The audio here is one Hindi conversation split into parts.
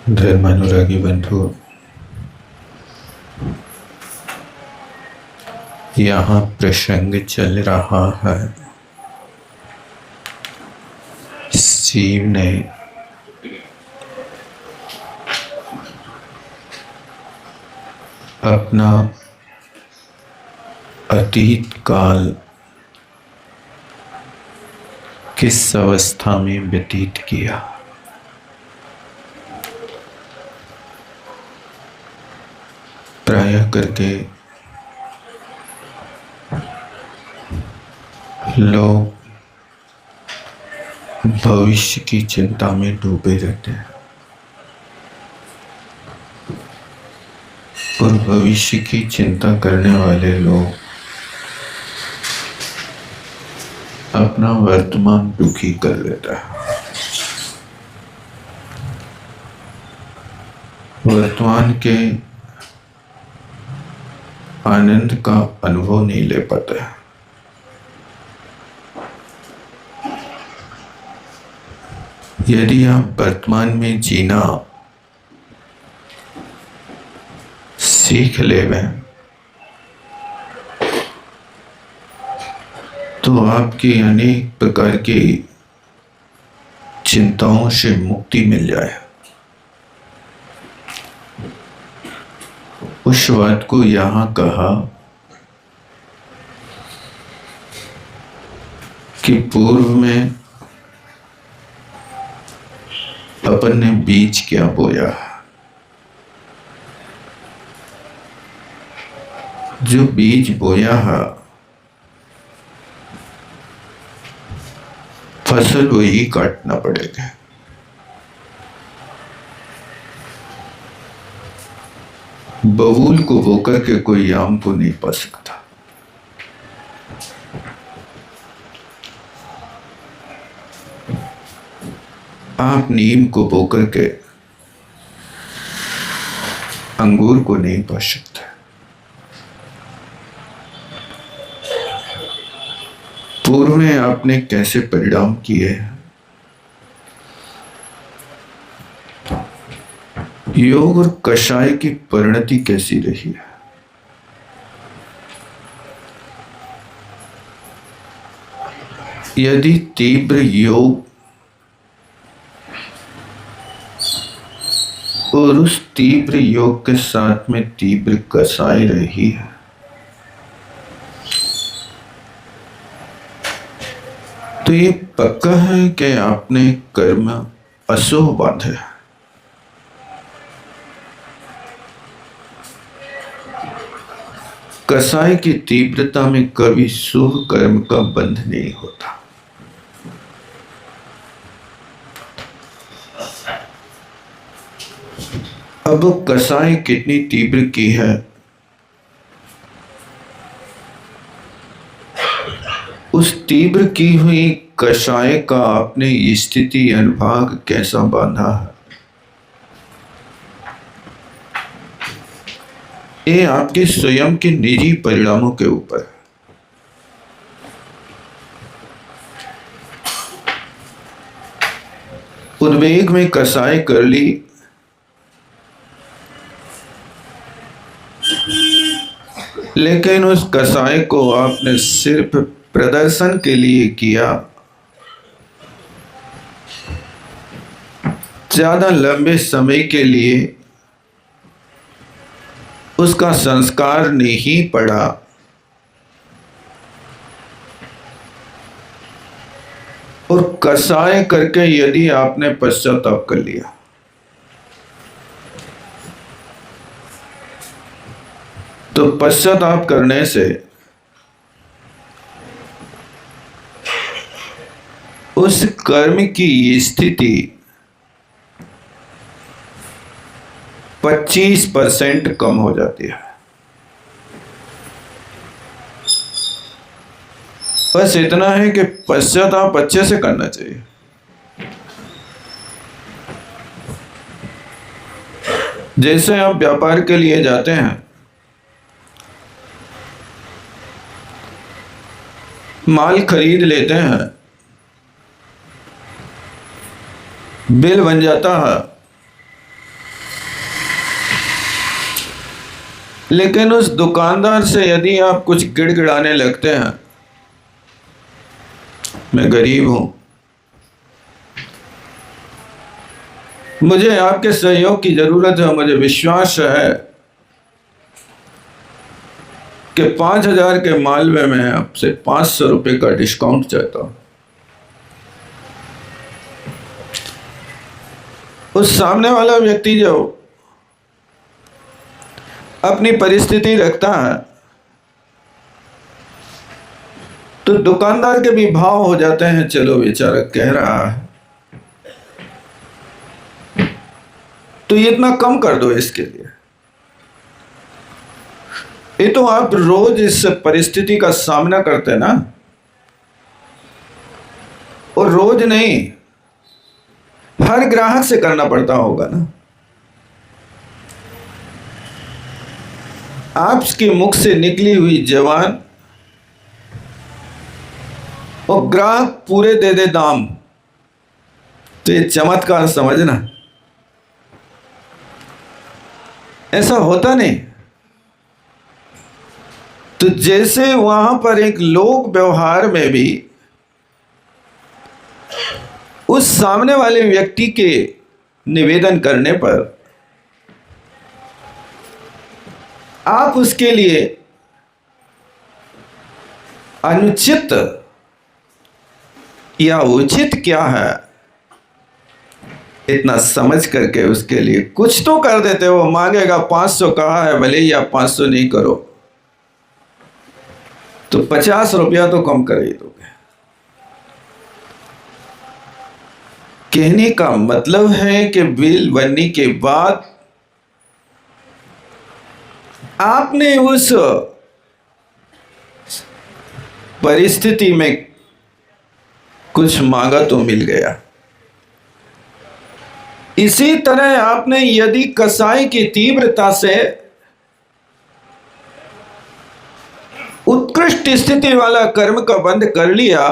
धर्मानुरागी बंधु, यहाँ प्रसंग चल रहा है। शिव ने अपना अतीत काल किस अवस्था में व्यतीत किया, प्रायः करके लोग भविष्य की चिंता में डूबे रहते हैं और भविष्य की चिंता करने वाले लोग अपना वर्तमान दुखी कर लेता है। वर्तमान के आनंद का अनुभव नहीं ले पाता है। यदि आप वर्तमान में जीना सीख लेवे तो आपकी अनेक प्रकार की चिंताओं से मुक्ति मिल जाए। उस बात को यहाँ कहा कि पूर्व में अपन ने बीज क्या बोया, जो बीज बोया है फसल वही काटना पड़ेगा। बबूल को बोकर के कोई आम को नहीं पा सकता। आप नीम को बोकर के अंगूर को नहीं पा सकते। पूर्व में आपने कैसे परिणाम किए, योग और कषाय की परिणति कैसी रही है, यदि तीव्र योग और उस तीव्र योग के साथ में तीव्र कषाय रही है तो ये पक्का है कि आपने कर्म अशुभ बांधे। कषाय की तीव्रता में कभी शुभ कर्म का बंध नहीं होता। अब कषाय कितनी तीव्र की है, उस तीव्र की हुई कषाय का आपने स्थिति अनुभाग कैसा बांधा है, ये आपके स्वयं के निजी परिणामों के ऊपर। उद्वेग में कषाय कर ली, लेकिन उस कषाय को आपने सिर्फ प्रदर्शन के लिए किया, ज्यादा लंबे समय के लिए उसका संस्कार नहीं पड़ा और कषाय करके यदि आपने पश्चाताप कर लिया तो पश्चाताप करने से उस कर्म की स्थिति 25% कम हो जाती है। बस इतना है कि पश्चाताप अच्छे से करना चाहिए। जैसे आप व्यापार के लिए जाते हैं, माल खरीद लेते हैं, बिल बन जाता है, लेकिन उस दुकानदार से यदि आप कुछ गिड़गिड़ाने लगते हैं, मैं गरीब हूं, मुझे आपके सहयोग की जरूरत है, मुझे विश्वास है कि 5,000 के माल में मैं आपसे 500 रुपये का डिस्काउंट चाहता हूं। उस सामने वाला व्यक्ति जो अपनी परिस्थिति रखता है, तो दुकानदार के भी भाव हो जाते हैं, चलो बेचारा कह रहा है तो ये इतना कम कर दो इसके लिए। ये तो आप रोज इस परिस्थिति का सामना करते हैं ना, और रोज नहीं, हर ग्राहक से करना पड़ता होगा ना। आपके मुख से निकली हुई जवान और ग्राहक पूरे दे दे दाम, तो ये चमत्कार समझना, ऐसा होता नहीं। तो जैसे वहां पर एक लोक व्यवहार में भी उस सामने वाले व्यक्ति के निवेदन करने पर आप उसके लिए अनुचित या उचित क्या है इतना समझ करके उसके लिए कुछ तो कर देते। वो मांगेगा 500 कहा है, भले ही आप 500 नहीं करो तो 50 रुपया तो कम कर ही दोगे। कहने का मतलब है कि बिल बनने के बाद आपने उस परिस्थिति में कुछ मांगा तो मिल गया। इसी तरह आपने यदि कसाई की तीव्रता से उत्कृष्ट स्थिति वाला कर्म का बंद कर लिया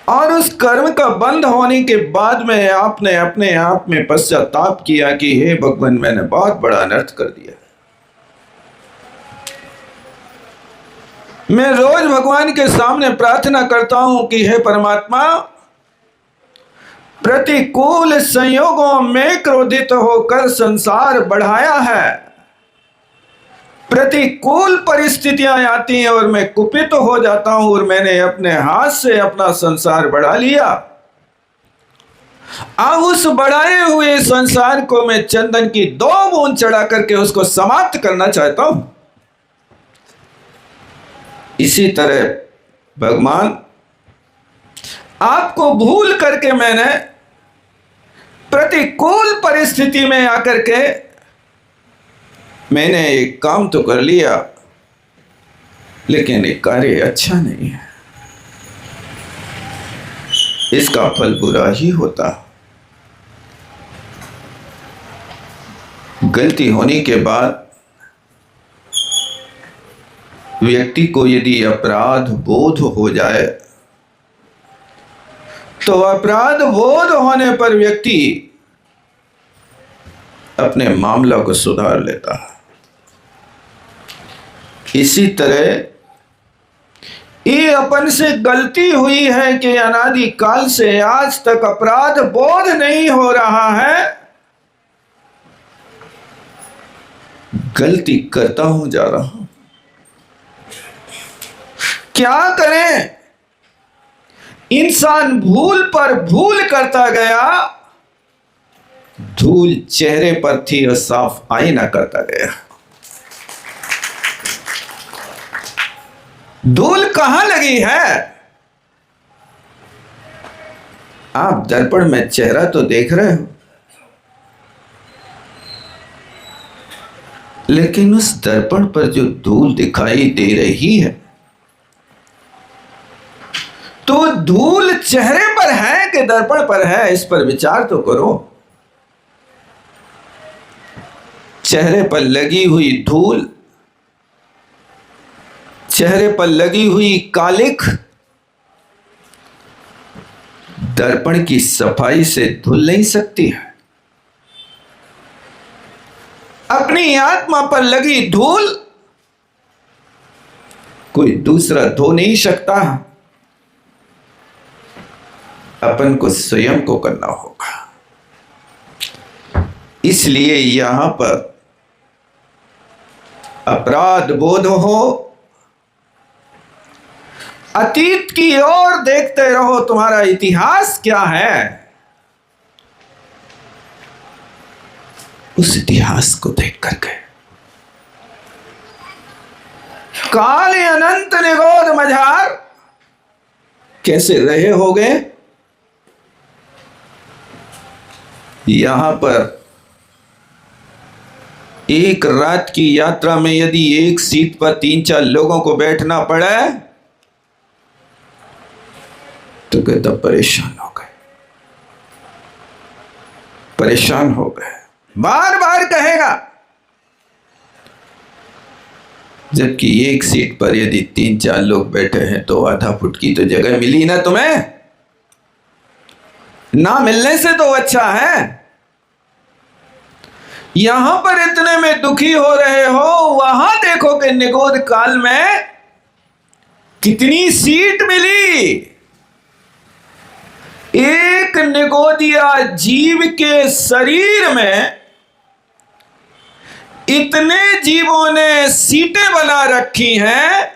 और उस कर्म का बंद होने के बाद में आपने अपने आप में पश्चाताप किया कि हे भगवान, मैंने बहुत बड़ा अनर्थ कर दिया। मैं रोज भगवान के सामने प्रार्थना करता हूं कि हे परमात्मा, प्रतिकूल संयोगों में क्रोधित होकर संसार बढ़ाया है, प्रतिकूल परिस्थितियां आती हैं और मैं कुपित हो जाता हूं और मैंने अपने हाथ से अपना संसार बढ़ा लिया। अब उस बढ़ाए हुए संसार को मैं चंदन की 2 बूंद चढ़ा करके उसको समाप्त करना चाहता हूं। इसी तरह भगवान, आपको भूल करके मैंने प्रतिकूल परिस्थिति में आकर के मैंने एक काम तो कर लिया, लेकिन एक कार्य अच्छा नहीं है, इसका फल बुरा ही होता। गलती होने के बाद व्यक्ति को यदि अपराध बोध हो जाए तो अपराध बोध होने पर व्यक्ति अपने मामला को सुधार लेता है। इसी तरह ये अपन से गलती हुई है कि अनादि काल से आज तक अपराध बोध नहीं हो रहा है, गलती करता हूं जा रहा हूं, क्या करें। इंसान भूल पर भूल करता गया, धूल चेहरे पर थी और साफ आईना करता गया। धूल कहां लगी है? आप दर्पण में चेहरा तो देख रहे हो, लेकिन उस दर्पण पर जो धूल दिखाई दे रही है, तो धूल चेहरे पर है कि दर्पण पर है, इस पर विचार तो करो। चेहरे पर लगी हुई धूल, चेहरे पर लगी हुई कालिख दर्पण की सफाई से धुल नहीं सकती है। अपनी आत्मा पर लगी धूल कोई दूसरा धो नहीं सकता, अपन को स्वयं को करना होगा। इसलिए यहां पर अपराध बोध हो, अतीत की ओर देखते रहो, तुम्हारा इतिहास क्या है, उस इतिहास को देख करके काले अनंत निगोद मझार कैसे रहे होगे। यहां पर एक रात की यात्रा में यदि एक सीट पर 3-4 लोगों को बैठना पड़े तो कहता परेशान हो गए, परेशान हो गए, बार बार कहेगा। जबकि एक सीट पर यदि 3-4 लोग बैठे हैं तो आधा फुट की तो जगह मिली ना तुम्हें, ना मिलने से तो अच्छा है। यहां पर इतने में दुखी हो रहे हो, वहां देखो कि निगोद काल में कितनी सीट मिली। एक निगोदिया जीव के शरीर में इतने जीवों ने सीटें बना रखी हैं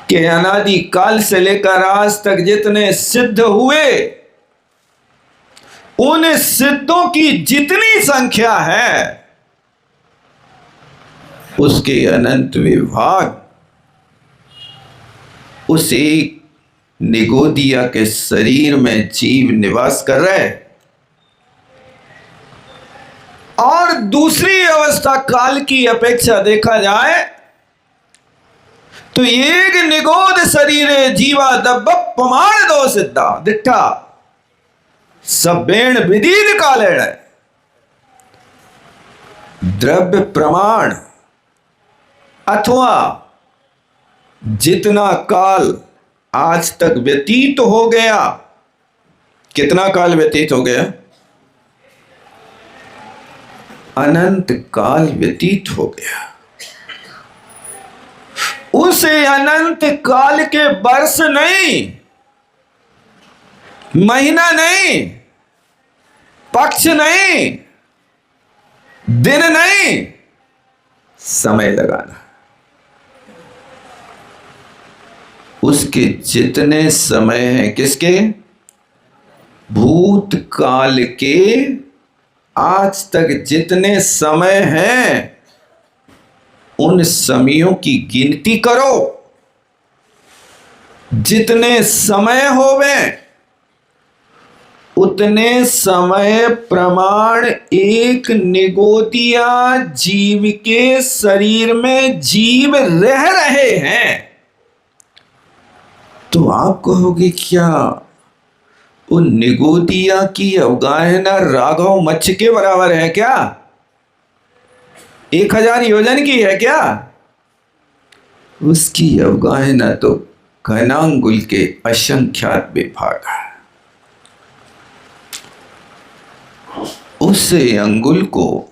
कि अनादि काल से लेकर आज तक जितने सिद्ध हुए, उन सिद्धों की जितनी संख्या है उसके अनंत विभाग उस एक निगोदिया के शरीर में जीव निवास कर रहे। और दूसरी अवस्था काल की अपेक्षा देखा जाए तो एक निगोद शरीरे जीवा दब्ब प्रमाण दो सिद्धा दिट्ठा सबेण विदित कालेण। द्रव्य प्रमाण अथवा जितना काल आज तक व्यतीत हो गया, कितना काल व्यतीत हो गया, अनंत काल व्यतीत हो गया। उसे अनंत काल के वर्ष नहीं, महीना नहीं, पक्ष नहीं, दिन नहीं, समय लगाना। उसके जितने समय हैं, किसके, भूतकाल के आज तक जितने समय हैं उन समयों की गिनती करो। जितने समय होवे उतने समय प्रमाण एक निगोदिया जीव के शरीर में जीव रह रहे हैं। तो आप कहोगे क्या उन निगोदिया की अवगाहना राघव मच्छ के बराबर है क्या, 1000 योजन की है क्या? उसकी अवगाहना तो घनांगुल के असंख्यात विभाग है। उस अंगुल को,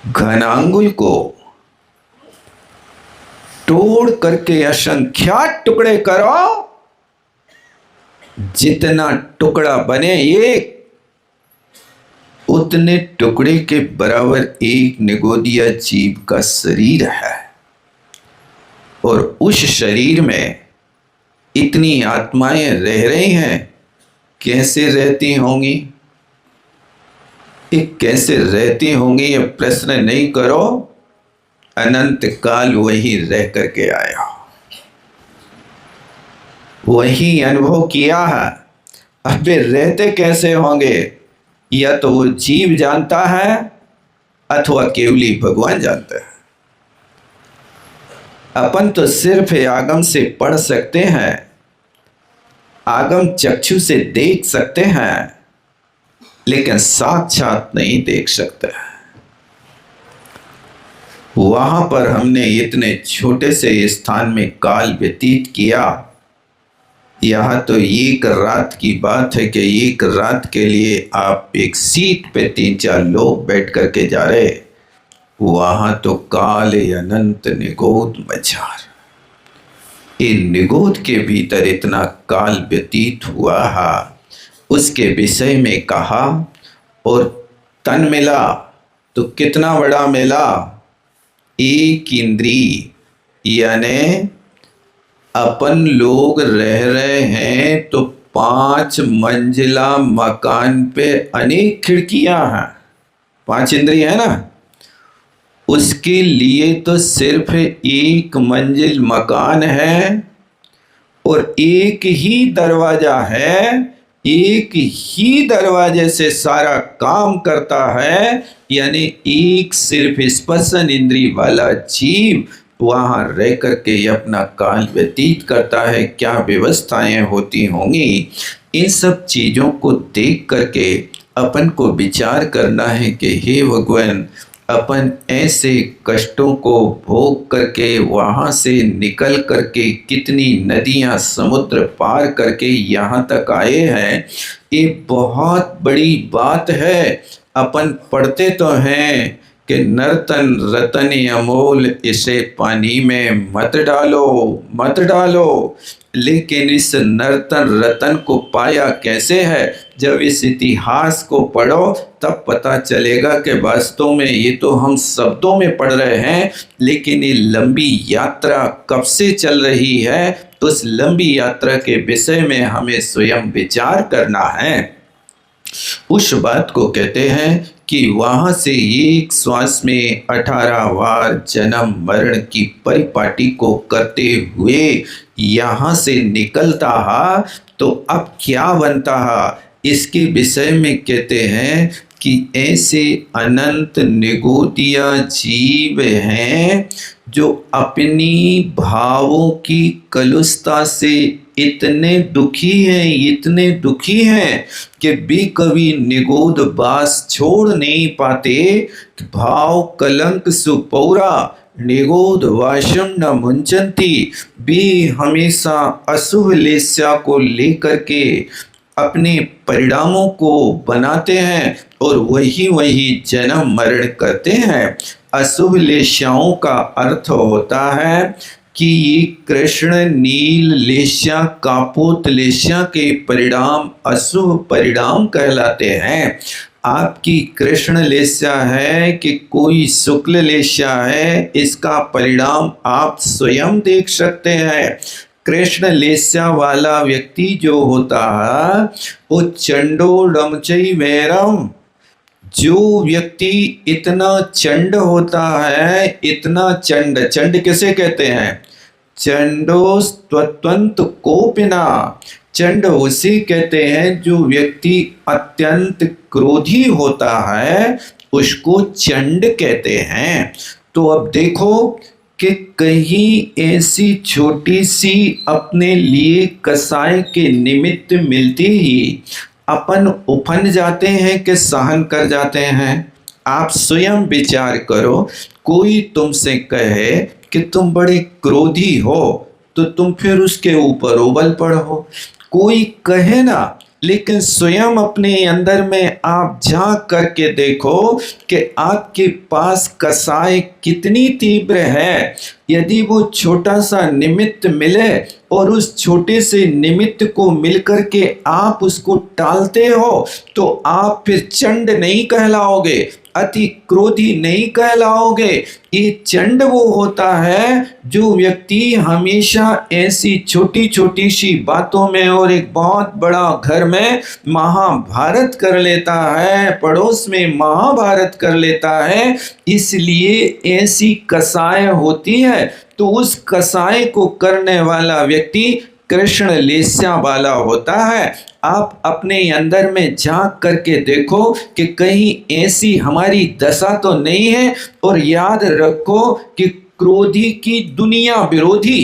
घनांगुल को तोड़ करके असंख्यात टुकड़े करो, जितना टुकड़ा बने एक, उतने टुकड़े के बराबर एक निगोदिया जीव का शरीर है। और उस शरीर में इतनी आत्माएं रह रही हैं। कैसे रहती होंगी, ये कैसे रहती होंगी ये प्रश्न नहीं करो। अनंत काल वही रह करके आया, वही अनुभव किया है। अब वे रहते कैसे होंगे, या तो वो जीव जानता है अथवा केवली भगवान जानता है। अपन तो सिर्फ आगम से पढ़ सकते हैं, आगम चक्षु से देख सकते हैं, लेकिन साक्षात नहीं देख सकते। वहां पर हमने इतने छोटे से स्थान में काल व्यतीत किया, यहाँ तो एक रात की बात है कि एक रात के लिए आप एक सीट पे 3-4 लोग बैठ करके जा रहे, वहाँ तो काल अनंत निगोद मझार, इन निगोद के भीतर इतना काल व्यतीत हुआ है, उसके विषय में कहा। और तन मिला तो कितना बड़ा मिला, एक इंद्री, यानी अपन लोग रह रहे हैं तो 5 मंजिला मकान पे अनेक खिड़कियां हैं, 5 इंद्रिय है ना, उसके लिए तो सिर्फ एक मंजिल मकान है और एक ही दरवाजा है, एक ही दरवाजे से सारा काम करता है। यानी एक सिर्फ स्पर्शन इंद्रिय वाला जीव वहाँ रह करके अपना काल व्यतीत करता है। क्या व्यवस्थाएं होती होंगी, इन सब चीज़ों को देख करके अपन को विचार करना है कि हे भगवान, अपन ऐसे कष्टों को भोग करके वहाँ से निकल करके कितनी नदियाँ समुद्र पार करके यहाँ तक आए हैं, ये बहुत बड़ी बात है। अपन पढ़ते तो हैं कि नर्तन रतन अमोल, इसे पानी में मत डालो मत डालो, लेकिन इस नर्तन रतन को पाया कैसे है, जब इस इतिहास को पढ़ो तब पता चलेगा कि वास्तव में ये तो हम शब्दों में पढ़ रहे हैं, लेकिन ये लंबी यात्रा कब से चल रही है, तो उस लंबी यात्रा के विषय में हमें स्वयं विचार करना है। उस बात को कहते हैं कि वहाँ से एक श्वास में 18 बार जन्म मरण की परिपाटी को करते हुए यहाँ से निकलता है, तो अब क्या बनता है, इसके विषय में कहते हैं कि ऐसे अनंत निगोदिया जीव हैं जो अपनी भावों की कलुषता से इतने दुखी हैं कि भी कभी निगोद बास छोड़ नहीं पाते। भाव कलंक सुपौरा निगोद वाशम न मुंचंती, भी हमेशा अशुभ लेस्या को लेकर के अपने परिणामों को बनाते हैं और वही जन्म मरण करते हैं। अशुभ लेस्याओं का अर्थ होता है कि ये कृष्ण नील लेस्या कापोत लेस्या के परिणाम अशुभ परिणाम कहलाते हैं। आपकी कृष्ण लेस्या है कि कोई शुक्ल लेस्या है, इसका परिणाम आप स्वयं देख सकते हैं। कृष्ण लेस्या वाला व्यक्ति जो होता है वो चंडो डमचई वैरम, जो व्यक्ति इतना चंड होता है, इतना चंड, चंड किसे कहते हैं, चंडो स्वतंत्र कोपिना, चंड उसे कहते हैं जो व्यक्ति अत्यंत क्रोधी होता है, उसको चंड कहते हैं। तो अब देखो कि कहीं ऐसी छोटी सी अपने लिए कसाय के निमित्त मिलती ही अपन उफन जाते हैं कि सहन कर जाते हैं। आप स्वयं विचार करो, कोई तुमसे कहे कि तुम बड़े क्रोधी हो तो तुम फिर उसके ऊपर उबल पड़ो। कोई कहे ना, लेकिन स्वयं अपने अंदर में आप झांक करके देखो कि आपके पास कसाय कितनी तीव्र है। यदि वो छोटा सा निमित्त मिले और उस छोटे से निमित्त को मिलकर के आप उसको टालते हो, तो आप फिर चंड नहीं कहलाओगे, अति क्रोधी नहीं कहलाओगे। ये चंड वो होता है जो व्यक्ति हमेशा ऐसी छोटी छोटी सी बातों में और एक बहुत बड़ा घर में महाभारत कर लेता है, पड़ोस में महाभारत कर लेता है, इसलिए ऐसी कसाय होती है। तो उस कसाय को करने वाला व्यक्ति कृष्ण लेस्या वाला होता है। आप अपने अंदर में झांक करके देखो कि कहीं ऐसी हमारी दशा तो नहीं है। और याद रखो कि क्रोधी की दुनिया विरोधी,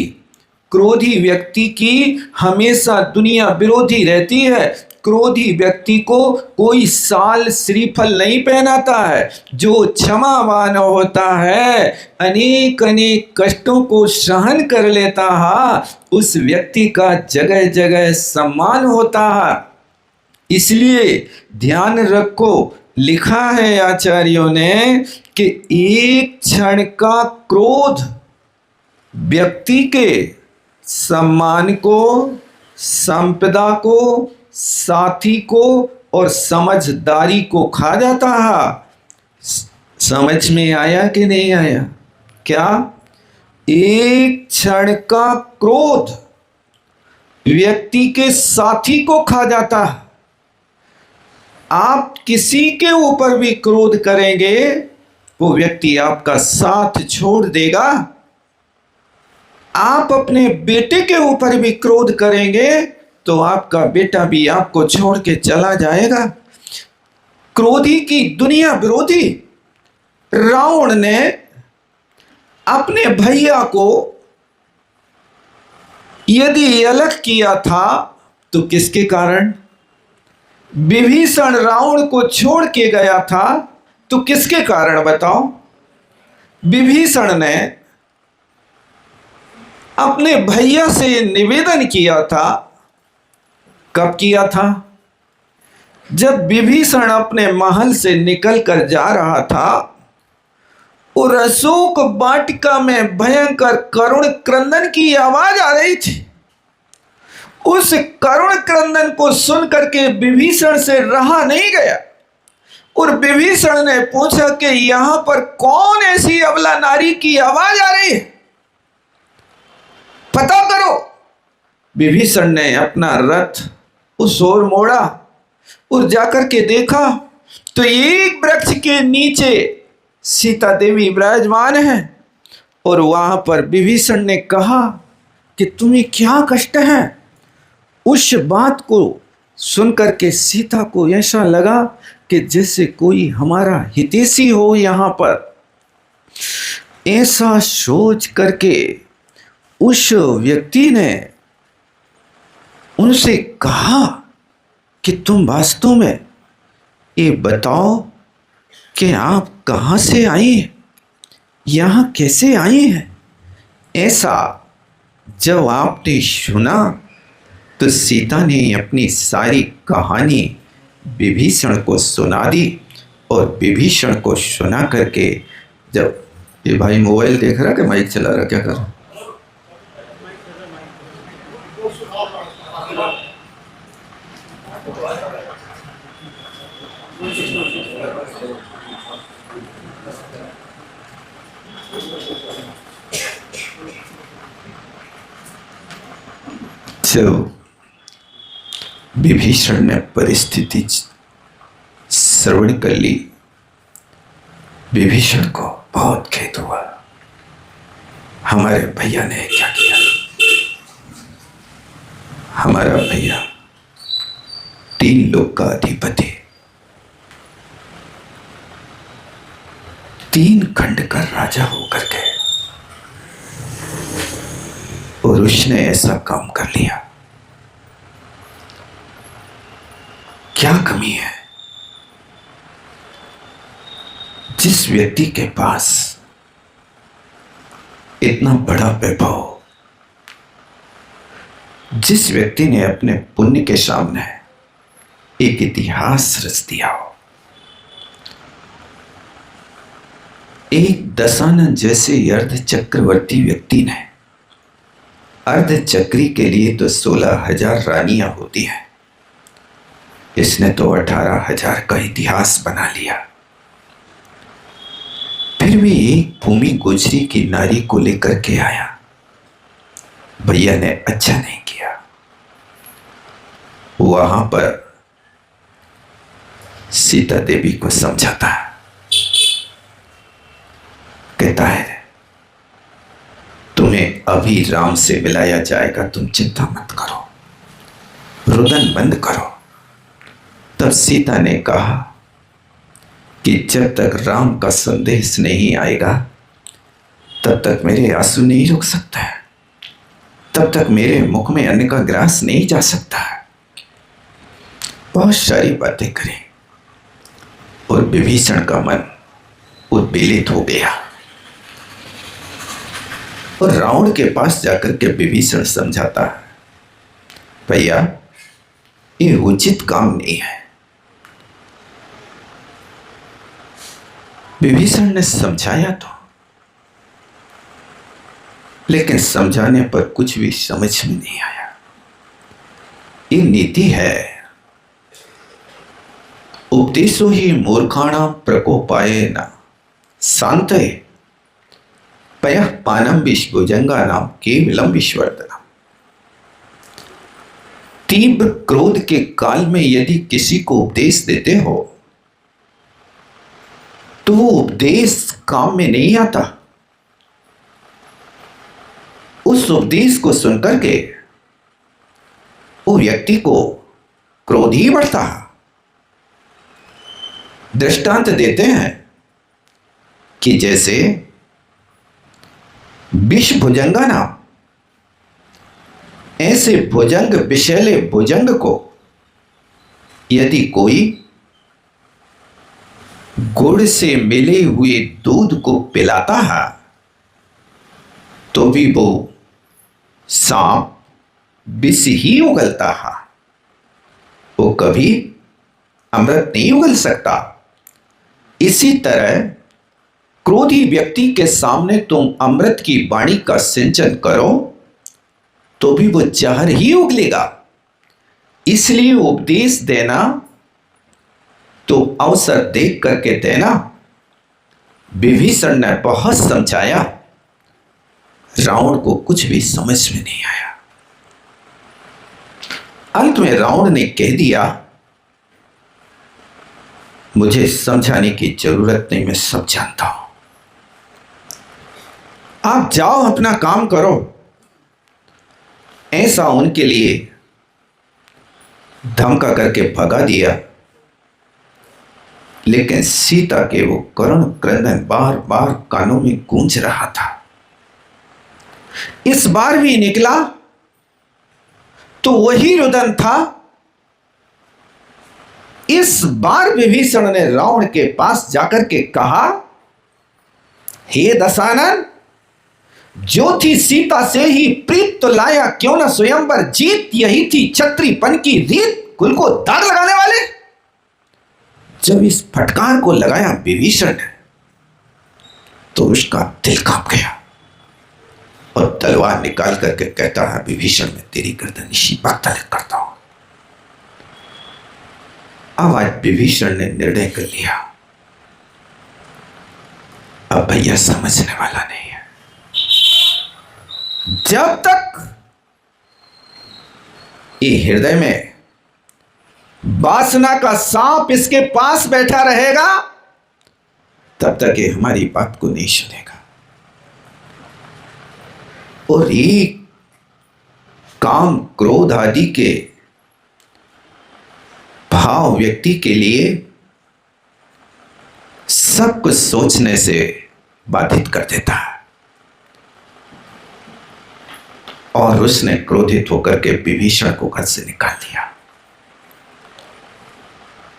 क्रोधी व्यक्ति की हमेशा दुनिया विरोधी रहती है। क्रोधी व्यक्ति को कोई साल श्रीफल नहीं पहनाता है। जो क्षमावान होता है, अनेक अनेक कष्टों को सहन कर लेता है, उस व्यक्ति का जगह जगह सम्मान होता है। इसलिए ध्यान रखो, लिखा है आचार्यों ने कि एक क्षण का क्रोध व्यक्ति के सम्मान को, संपदा को, साथी को और समझदारी को खा जाता है। समझ में आया कि नहीं आया? क्या एक क्षण का क्रोध व्यक्ति के साथी को खा जाता है। आप किसी के ऊपर भी क्रोध करेंगे, वो व्यक्ति आपका साथ छोड़ देगा। आप अपने बेटे के ऊपर भी क्रोध करेंगे तो आपका बेटा भी आपको छोड़ के चला जाएगा। क्रोधी की दुनिया विरोधी रावण ने अपने भैया को यदि अलग किया था तो किसके कारण? विभीषण रावण को छोड़ के गया था तो किसके कारण बताओ? विभीषण ने अपने भैया से निवेदन किया था। कब किया था? जब विभीषण अपने महल से निकलकर जा रहा था और अशोक वाटिका में भयंकर करुण क्रंदन की आवाज आ रही थी। उस करुण क्रंदन को सुनकर के विभीषण से रहा नहीं गया और विभीषण ने पूछा कि यहां पर कौन ऐसी अबला नारी की आवाज आ रही है, पता करो। विभीषण ने अपना रथ उस ओर मोड़ा और जाकर के देखा तो एक वृक्ष के नीचे सीता देवी विराजमान है। और वहां पर विभीषण ने कहा कि तुम्हें क्या कष्ट है। उस बात को सुनकर के सीता को ऐसा लगा कि जैसे कोई हमारा हितैषी हो यहाँ पर। ऐसा सोच करके उस व्यक्ति ने उनसे कहा कि तुम वास्तव में ये बताओ कि आप कहाँ से आई हैं, यहाँ कैसे आई हैं। ऐसा जब आपने सुना तो सीता ने अपनी सारी कहानी विभीषण को सुना दी। और विभीषण को सुना करके, जब ये भाई मोबाइल देख रहा कि माइक चला रहा, क्या कर रहा? जब विभीषण ने परिस्थिति श्रवण कर ली, विभीषण को बहुत खेद हुआ, हमारे भैया ने क्या किया। हमारा भैया 3 लोक का अधिपति, 3 खंड का राजा होकर के, और उसने ऐसा काम कर लिया। क्या कमी है? जिस व्यक्ति के पास इतना बड़ा वैभव, जिस व्यक्ति ने अपने पुण्य के सामने एक इतिहास रच दिया हो, एक दशानन जैसे अर्ध चक्रवर्ती व्यक्ति ने, अर्ध चक्री के लिए तो 16,000 रानियां होती हैं, इसने तो 18,000 का इतिहास बना लिया। फिर भी एक भूमि गुजरी की नारी को लेकर के आया। भैया ने अच्छा नहीं किया। वहां पर सीता देवी को समझाता है, कहता है तुम्हें अभी राम से मिलाया जाएगा, तुम चिंता मत करो, रुदन बंद करो। तब सीता ने कहा कि जब तक राम का संदेश नहीं आएगा तब तक मेरे आंसू नहीं रुक सकता है, तब तक मेरे मुख में अन्न का ग्रास नहीं जा सकता है। बहुत सारी बातें करी और विभीषण का मन उद्वेलित हो गया और रावण के पास जाकर के विभीषण समझाता है, भैया ये उचित काम नहीं है। विभीषण ने समझाया तो, लेकिन समझाने पर कुछ भी समझ में नहीं आया। ये नीति है, उपदेशो ही मूर्खाणाम प्रकोपायेन शांतये पयः पानम विषभुजंगानाम केवलम विश्वर्धनम। तीव्र क्रोध के काल में यदि किसी को उपदेश देते हो तो वो उपदेश काम में नहीं आता। उस उपदेश को सुनकर के वो व्यक्ति को क्रोध ही बढ़ता है। दृष्टांत देते हैं कि जैसे विष भुजंगाना, ऐसे भुजंग विषैले भुजंग को यदि कोई गुड़ से मिले हुए दूध को पिलाता है तो भी वो सांप विष ही उगलता है, वो कभी अमृत नहीं उगल सकता। इसी तरह क्रोधी व्यक्ति के सामने तुम अमृत की वाणी का सिंचन करो तो भी वो जहर ही उगलेगा। इसलिए उपदेश देना तो अवसर देख करके देना। विभीषण ने बहुत समझाया, रावण को कुछ भी समझ में नहीं आया। अंत में रावण ने कह दिया, मुझे समझाने की जरूरत नहीं, मैं सब जानता हूं, आप जाओ अपना काम करो। ऐसा उनके लिए धमका करके भगा दिया। लेकिन सीता के वो करुण क्रंदन बार बार कानों में गूंज रहा था। इस बार भी निकला तो वही रुदन था। इस बार विभीषण ने रावण के पास जाकर के कहा, हे दशानन, जो थी सीता से ही प्रीत तो लाया क्यों न स्वयंवर जीत, यही थी क्षत्रियपन की रीत, कुल को दाग लगाने वाले। जब इस फटकार को लगाया विभीषण ने तो उसका दिल कांप गया और तलवार निकाल करके कहता है, विभीषण मैं तेरी गर्दन इसी वक्त तलक करता हूं। अब आज विभीषण ने निर्णय कर लिया, अब भैया समझने वाला नहीं है। जब तक ये हृदय में वासना का सांप इसके पास बैठा रहेगा तब तक ये हमारी बात को नहीं सुनेगा। और ये काम क्रोध आदि के भाव व्यक्ति के लिए सब कुछ सोचने से बाधित कर देता है। और उसने क्रोधित होकर के विभीषण को घर से निकाल दिया।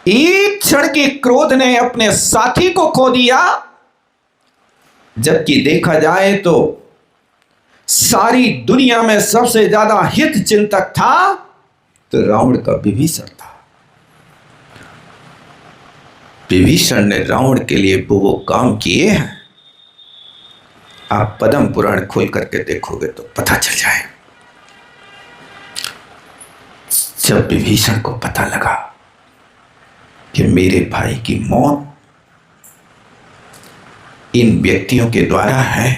एक क्षण के क्रोध ने अपने साथी को खो दिया, जबकि देखा जाए तो सारी दुनिया में सबसे ज्यादा हित चिंतक था तो रावण का विभीषण था। विभीषण ने रावण के लिए वो काम किए हैं, आप पद्म पुराण खोल करके देखोगे तो पता चल जाए। जब विभीषण को पता लगा कि मेरे भाई की मौत इन व्यक्तियों के द्वारा है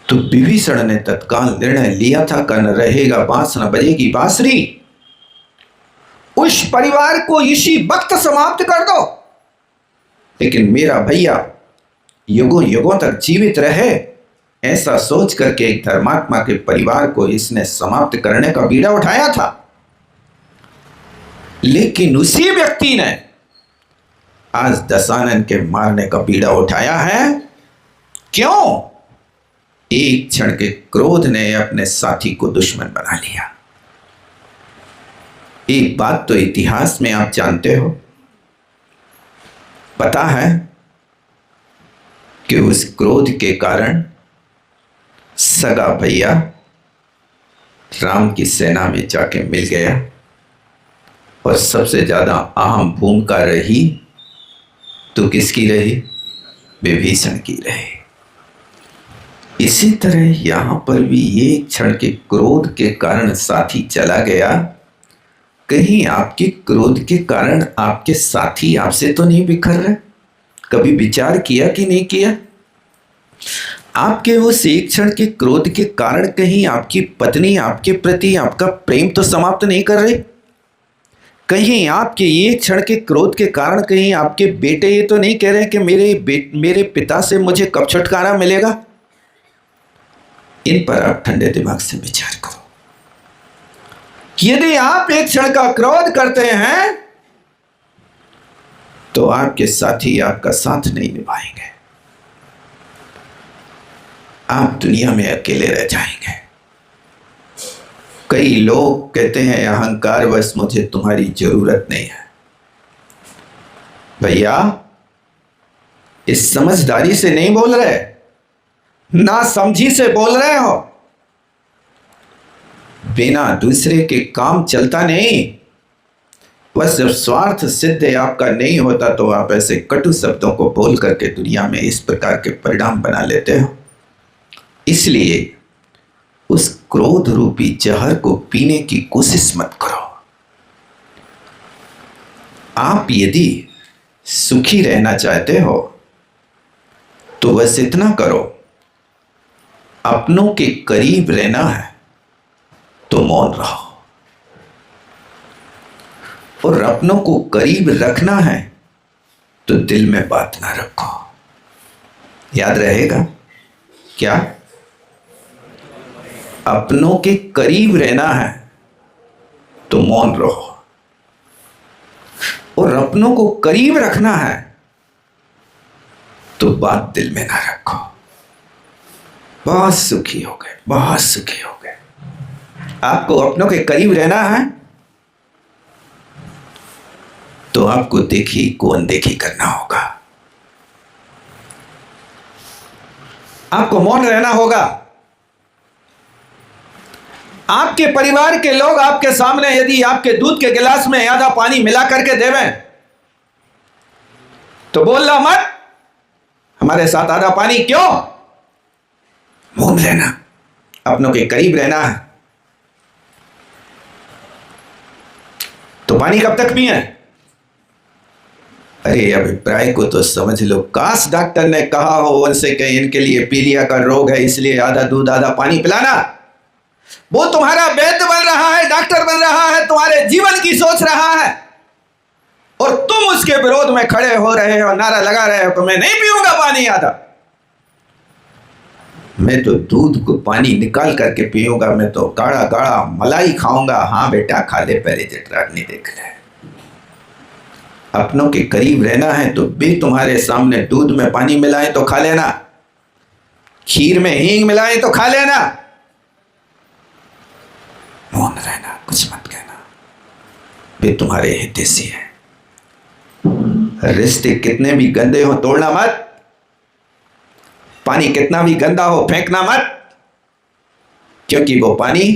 तो विभीषण ने तत्काल निर्णय लिया था, कन रहेगा बांस न बजेगी बांसुरी, उस परिवार को इसी वक्त समाप्त कर दो। लेकिन मेरा भैया युगों युगों तक जीवित रहे, ऐसा सोच करके एक धर्मात्मा के परिवार को इसने समाप्त करने का बीड़ा उठाया था। लेकिन उसी व्यक्ति ने आज दशानन के मारने का बीड़ा उठाया है। क्यों? एक क्षण के क्रोध ने अपने साथी को दुश्मन बना लिया। एक बात तो इतिहास में आप जानते हो, पता है कि उस क्रोध के कारण सगा भैया राम की सेना में जाके मिल गया और सबसे ज्यादा अहम भूमिका रही तो किसकी रही? विभीषण की रही। इसी तरह यहां पर भी ये क्षण के क्रोध के कारण साथी चला गया। कहीं आपके क्रोध के कारण आपके साथी आपसे तो नहीं बिखर रहे? कभी विचार किया कि नहीं किया? आपके उस एक क्षण के क्रोध के कारण कहीं आपकी पत्नी आपके प्रति आपका प्रेम तो समाप्त नहीं कर रही? कहीं आपके एक क्षण के क्रोध के कारण कहीं आपके बेटे ये तो नहीं कह रहे कि मेरे पिता से मुझे कब छुटकारा मिलेगा? इन पर आप ठंडे दिमाग से विचार करो। यदि आप एक क्षण का क्रोध करते हैं तो आपके साथी आपका साथ नहीं निभाएंगे, आप दुनिया में अकेले रह जाएंगे। कई लोग कहते हैं अहंकार बस मुझे तुम्हारी जरूरत नहीं है। भैया इस समझदारी से नहीं बोल रहे, ना समझी से बोल रहे हो। बिना दूसरे के काम चलता नहीं। बस जब स्वार्थ सिद्ध आपका नहीं होता तो आप ऐसे कटु शब्दों को बोल करके दुनिया में इस प्रकार के परिणाम बना लेते हो। इसलिए उस क्रोध रूपी जहर को पीने की कोशिश मत करो। आप यदि सुखी रहना चाहते हो तो बस इतना करो, अपनों के करीब रहना है तो मौन रहो, और अपनों को करीब रखना है तो दिल में बात ना रखो। याद रहेगा क्या? अपनों के करीब रहना है तो मौन रहो, और अपनों को करीब रखना है तो बात दिल में ना रखो। बहुत सुखी हो गए, बहुत सुखी हो गए। आपको अपनों के करीब रहना है तो आपको देखी को अनदेखी करना होगा, आपको मौन रहना होगा। आपके परिवार के लोग आपके सामने यदि आपके दूध के गिलास में आधा पानी मिला करके देवें तो बोलना मत, हमारे साथ आधा पानी क्यों? मौन रहना, अपनों के करीब रहना है। तो पानी कब तक पिए? अरे अभिप्राय को तो समझ लो। काश डॉक्टर ने कहा हो उनसे कि इनके लिए पीलिया का रोग है इसलिए आधा दूध आधा पानी पिलाना। वो तुम्हारा वैद्य बन रहा है, डॉक्टर बन रहा है, तुम्हारे जीवन की सोच रहा है, और तुम उसके विरोध में खड़े हो रहे हो, नारा लगा रहे हो कि मैं नहीं पीऊंगा पानी आधा, मैं तो दूध को पानी निकाल करके पीऊंगा, मैं तो गाढ़ा गाढ़ा मलाई खाऊंगा। हाँ बेटा खा ले, पहले जटराग्नि देख ले। अपनों के करीब रहना है तो भी तुम्हारे सामने दूध में पानी मिलाए तो खा लेना, खीर में हींग मिलाए तो खा लेना। मौन रहना, कुछ मत कहना, वे तुम्हारे हितैषी हैं। रिश्ते कितने भी गंदे हो तोड़ना मत, पानी कितना भी गंदा हो फेंकना मत, क्योंकि वो पानी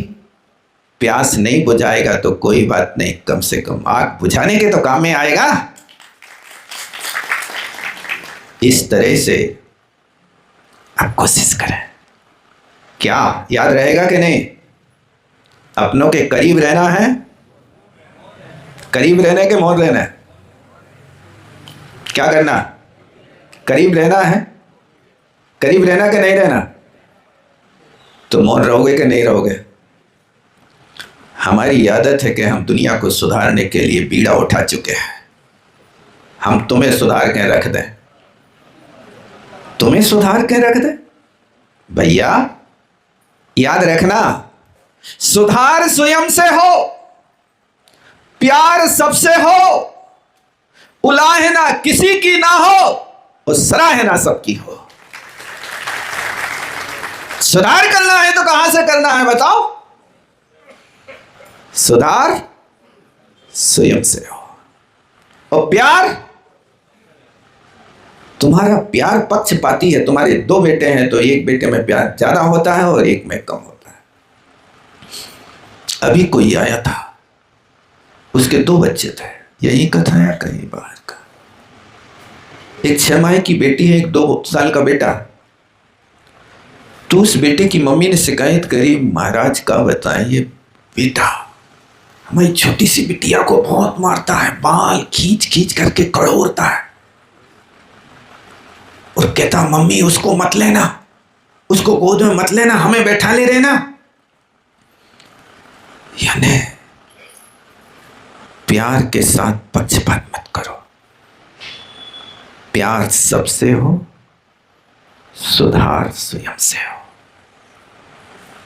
प्यास नहीं बुझाएगा तो कोई बात नहीं, कम से कम आग बुझाने के तो काम में आएगा। इस तरह से आप कोशिश करें। क्या याद रहेगा कि नहीं? अपनों के करीब रहना है, करीब रहने के मौन रहना है। क्या करना? करीब रहना है, करीब रहना कि नहीं रहना? तो मौन रहोगे कि नहीं रहोगे? हमारी आदत है कि हम दुनिया को सुधारने के लिए बीड़ा उठा चुके हैं। हम तुम्हें सुधार के रख दें, तुम्हें सुधार के रख दें? भैया याद रखना, सुधार स्वयं से हो, प्यार सबसे हो, उलाहना किसी की ना हो और सराहना सबकी हो। सुधार करना है तो कहां से करना है बताओ? सुधार स्वयं से हो। और प्यार, तुम्हारा प्यार पक्षपाती है। तुम्हारे 2 बेटे हैं तो एक बेटे में प्यार ज्यादा होता है और एक में कम होता है। अभी कोई आया था, उसके 2 बच्चे थे, यही कथा है कहीं बाहर का। एक 6 माह की बेटी है, एक 2 साल का बेटा। तो उस बेटे की मम्मी ने शिकायत करी, महाराज का बताएं, ये बेटा हमारी छोटी सी बिटिया को बहुत मारता है, बाल खींच खींच करके कड़ोरता है, और कहता मम्मी उसको मत लेना, उसको गोद में मत लेना, हमें बैठा ले रहना। यानी प्यार के साथ पक्षपात मत करो। प्यार सबसे हो, सुधार स्वयं से हो।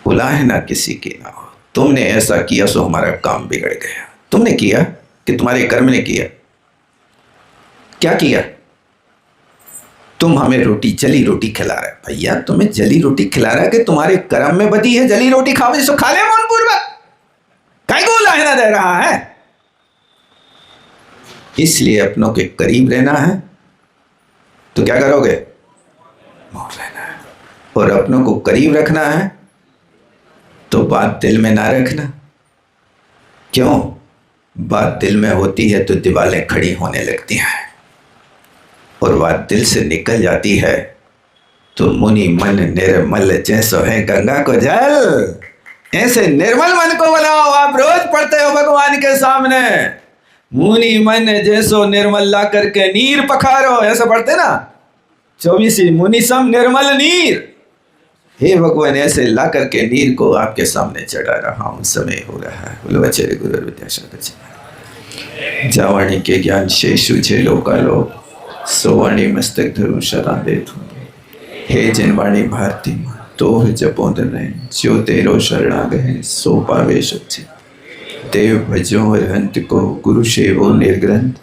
बुला है ना किसी की ना हो। तुमने ऐसा किया सो हमारा काम बिगड़ गया। तुमने किया कि तुम्हारे कर्म ने किया? क्या किया? तुम हमें रोटी, जली रोटी खिला रहे। भैया तुम्हें जली रोटी खिला रहा है कि तुम्हारे कर्म में बदी है जली रोटी खाओ, जिसको खा ले मन पूर्वक, काय को लाहना दे रहा है। इसलिए अपनों के करीब रहना है तो क्या करोगे? मौन रहना है। और अपनों को करीब रखना है तो बात दिल में ना रखना। क्यों? बात दिल में होती है तो दीवारें खड़ी होने लगती हैं, और बात दिल से निकल जाती है तो मुनि मन निर्मल जैसो है गंगा को जल। ऐसे निर्मल मन को बनाओ। आप रोज पढ़ते हो भगवान के सामने, मुनि मन जैसो निर्मल ला करके नीर पखारो, ऐसा पढ़ते ना 24 मुनि सम निर्मल नीर। हे भगवान, ऐसे ला करके नीर को आपके सामने चढ़ा रहा हूं, समय हो रहा है। बोलो बच्चे गुरु विद्यासागर जावाणी के ज्ञान शेषु छे लोकालो, सोवाणी मस्तक धरु शरा देत हूँ। हे जिनवाणी भारती तो जपोद रहे, जो तेरो शरणा गए सो पावे सच्चे। देव भजो हंत को गुरु सेवो निर्ग्रंथ,